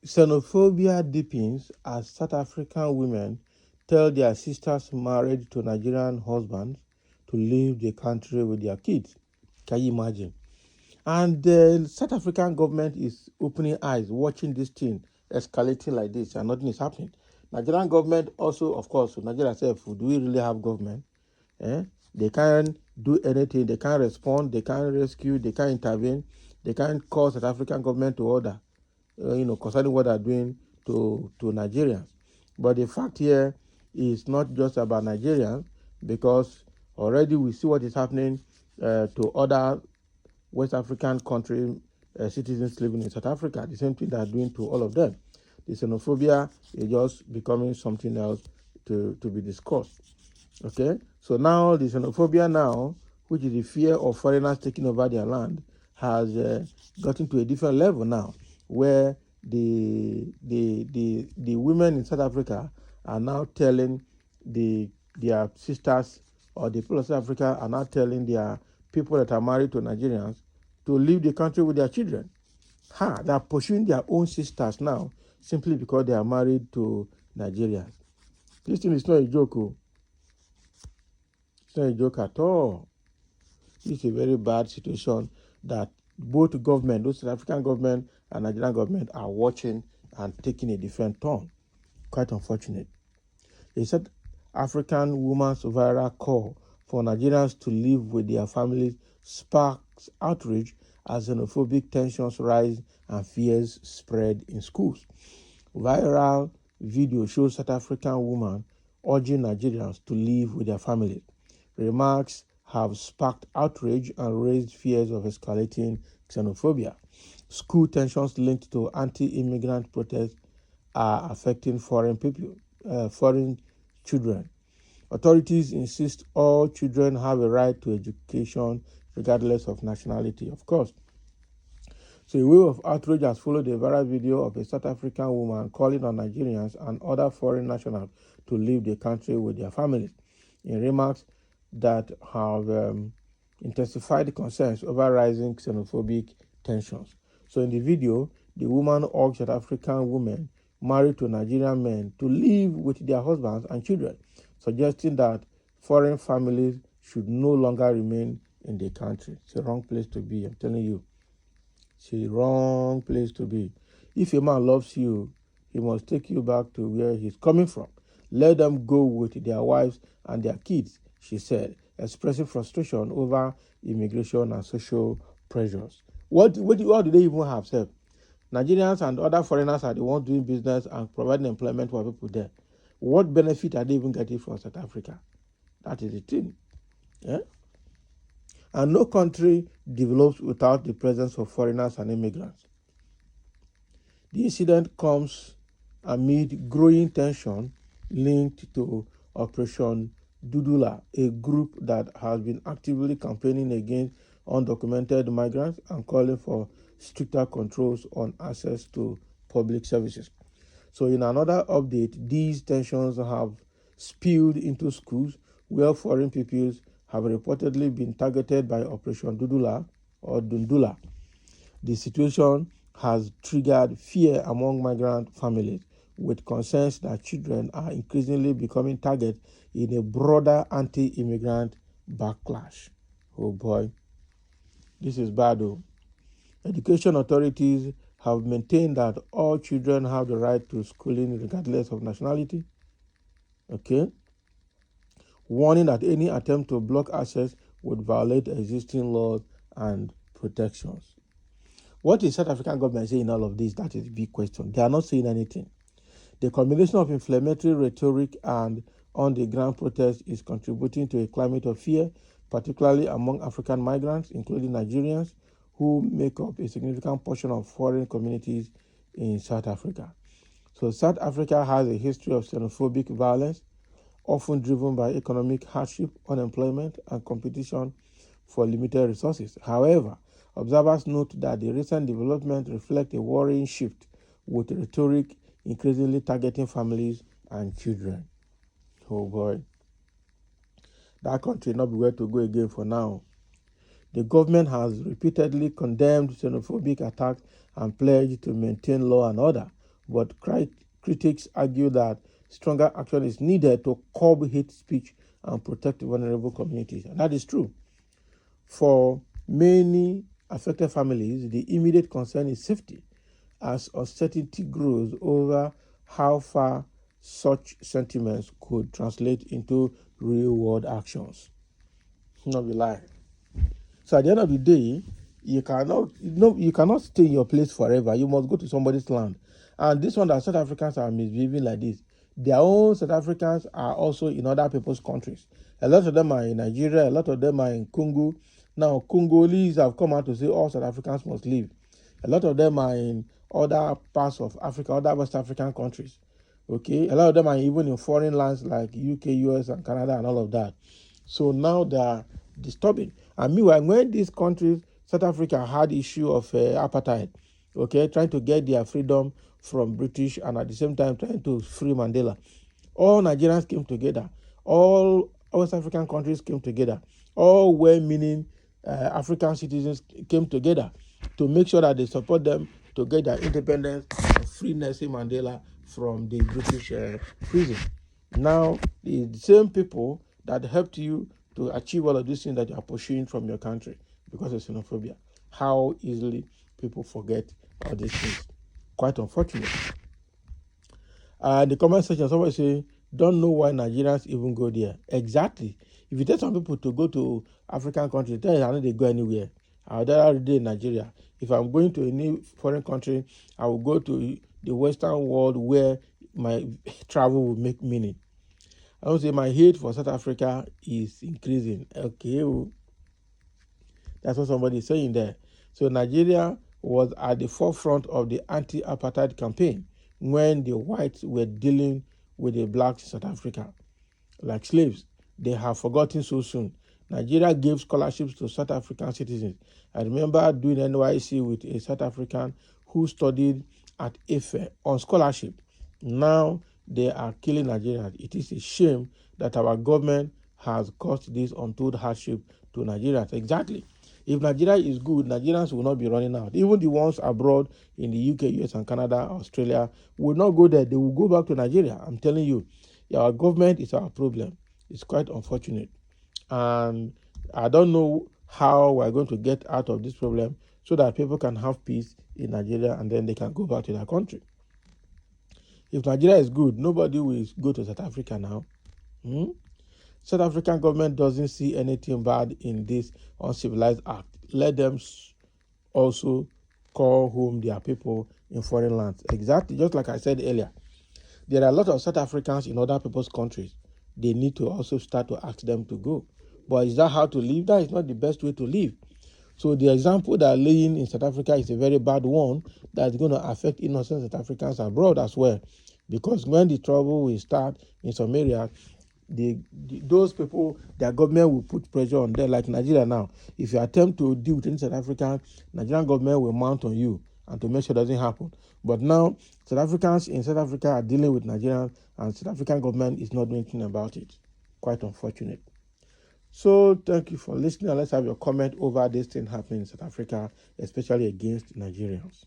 Xenophobia deepens as South African women tell their sisters married to Nigerian husbands to leave the country with their kids. Can you imagine? And the South African government is opening eyes, watching this thing escalating like this, and nothing is happening. Nigerian government also, of course, Nigeria itself, do we really have government? Eh? They can't do anything. They can't respond. They can't rescue. They can't intervene. They can't call South African government to order, concerning what they're doing to Nigerians. But the fact here is not just about Nigerians, because already we see what is happening to other West African country citizens living in South Africa. The same thing they are doing to all of them. The xenophobia is just becoming something else to be discussed. Okay, so now the xenophobia now, which is the fear of foreigners taking over their land, has gotten to a different level now, where the women in South Africa are now telling their sisters, or the people of South Africa are now telling their people that are married to Nigerians to leave the country with their children. They are pursuing their own sisters now simply because they are married to Nigerians. This thing is not a joke. It's not a joke at all. It's a very bad situation that both government, both South African government and Nigerian government, are watching and taking a different turn. Quite unfortunate. A South African woman's viral call for Nigerians to live with their families sparks outrage as xenophobic tensions rise and fears spread in schools. Viral video shows South African woman urging Nigerians to live with their families. Remarks have sparked outrage and raised fears of escalating xenophobia. School tensions linked to anti-immigrant protests are affecting foreign children. Authorities insist all children have a right to education regardless of nationality, of course. So a wave of outrage has followed a viral video of a South African woman calling on Nigerians and other foreign nationals to leave the country with their families, in remarks that have intensified concerns over rising xenophobic tensions. So in the video, the woman urged South African women married to Nigerian men to live with their husbands and children, suggesting that foreign families should no longer remain in the country. It's a wrong place to be, I'm telling you. It's a wrong place to be. If a man loves you, he must take you back to where he's coming from. Let them go with their wives and their kids, she said, expressing frustration over immigration and social pressures. What do they even have, sir? Nigerians and other foreigners are the ones doing business and providing employment for people there. What benefit are they even getting from South Africa? That is the thing. Yeah? And no country develops without the presence of foreigners and immigrants. The incident comes amid growing tension linked to Operation Dudula, a group that has been actively campaigning against undocumented migrants and calling for stricter controls on access to public services. So in another update, these tensions have spilled into schools where foreign pupils have reportedly been targeted by Operation Dudula or Dundula. The situation has triggered fear among migrant families, with concerns that children are increasingly becoming targets in a broader anti-immigrant backlash. Oh boy, this is bad though. Education authorities have maintained that all children have the right to schooling regardless of nationality. Okay? Warning that any attempt to block access would violate existing laws and protections. What is South African government saying in all of this? That is the big question. They are not saying anything. The combination of inflammatory rhetoric and on-the-ground protest is contributing to a climate of fear, particularly among African migrants, including Nigerians, who make up a significant portion of foreign communities in South Africa. So South Africa has a history of xenophobic violence, often driven by economic hardship, unemployment, and competition for limited resources. However, observers note that the recent development reflects a worrying shift, with rhetoric increasingly targeting families and children. Oh boy. That country not be where to go again for now. The government has repeatedly condemned xenophobic attacks and pledged to maintain law and order, but critics argue that stronger action is needed to curb hate speech and protect vulnerable communities. And that is true. For many affected families, the immediate concern is safety, as uncertainty grows over how far such sentiments could translate into real-world actions. Not be lie. So at the end of the day, you cannot stay in your place forever. You must go to somebody's land. And this one that South Africans are misbehaving like this, their own South Africans are also in other people's countries. A lot of them are in Nigeria, a lot of them are in Congo. Now, Congolese have come out to say all South Africans must leave. A lot of them are in other parts of Africa, other West African countries. Okay, a lot of them are even in foreign lands like UK, US, and Canada, and all of that. So now they are disturbing. And meanwhile, when these countries, South Africa had issue of apartheid, okay, trying to get their freedom from British and at the same time trying to free Mandela, all Nigerians came together, all West African countries came together, all well-meaning African citizens came together to make sure that they support them to get their independence and free Nelson Mandela from the British prison. Now, the same people that helped you to achieve all of these things that you are pursuing from your country because of xenophobia. How easily people forget all these things. Quite unfortunate. The comment section, somebody say, don't know why Nigerians even go there. Exactly. If you tell some people to go to African countries, tell them they go anywhere. I would rather stay in Nigeria. If I'm going to any foreign country, I will go to the Western world where my travel will make meaning. I would say my hate for South Africa is increasing. Okay, that's what somebody is saying there. So Nigeria was at the forefront of the anti-apartheid campaign when the whites were dealing with the blacks in South Africa like slaves. They have forgotten so soon. Nigeria gave scholarships to South African citizens. I remember doing NYC with a South African who studied at IFE on scholarship. Now they are killing Nigerians. It is a shame that our government has caused this untold hardship to Nigerians. Exactly. If Nigeria is good, Nigerians will not be running out. Even the ones abroad in the UK, US, and Canada, Australia will not go there. They will go back to Nigeria. I'm telling you, our government is our problem. It's quite unfortunate. And I don't know how we're going to get out of this problem so that people can have peace in Nigeria and then they can go back to their country. If Nigeria is good, nobody will go to South Africa now. South African government doesn't see anything bad in this uncivilized act. Let them also call home their people in foreign lands. Exactly, just like I said earlier. There are a lot of South Africans in other people's countries. They need to also start to ask them to go. But is that how to live? That is not the best way to live. So the example that are laying in South Africa is a very bad one that's going to affect innocent South Africans abroad as well. Because when the trouble will start in some areas, those people, their government will put pressure on them, like Nigeria now. If you attempt to deal with any South African, Nigerian government will mount on you and to make sure it doesn't happen. But now, South Africans in South Africa are dealing with Nigerians and South African government is not doing anything about it. Quite unfortunate. So thank you for listening and let's have your comment over this thing happening in South Africa, especially against Nigerians.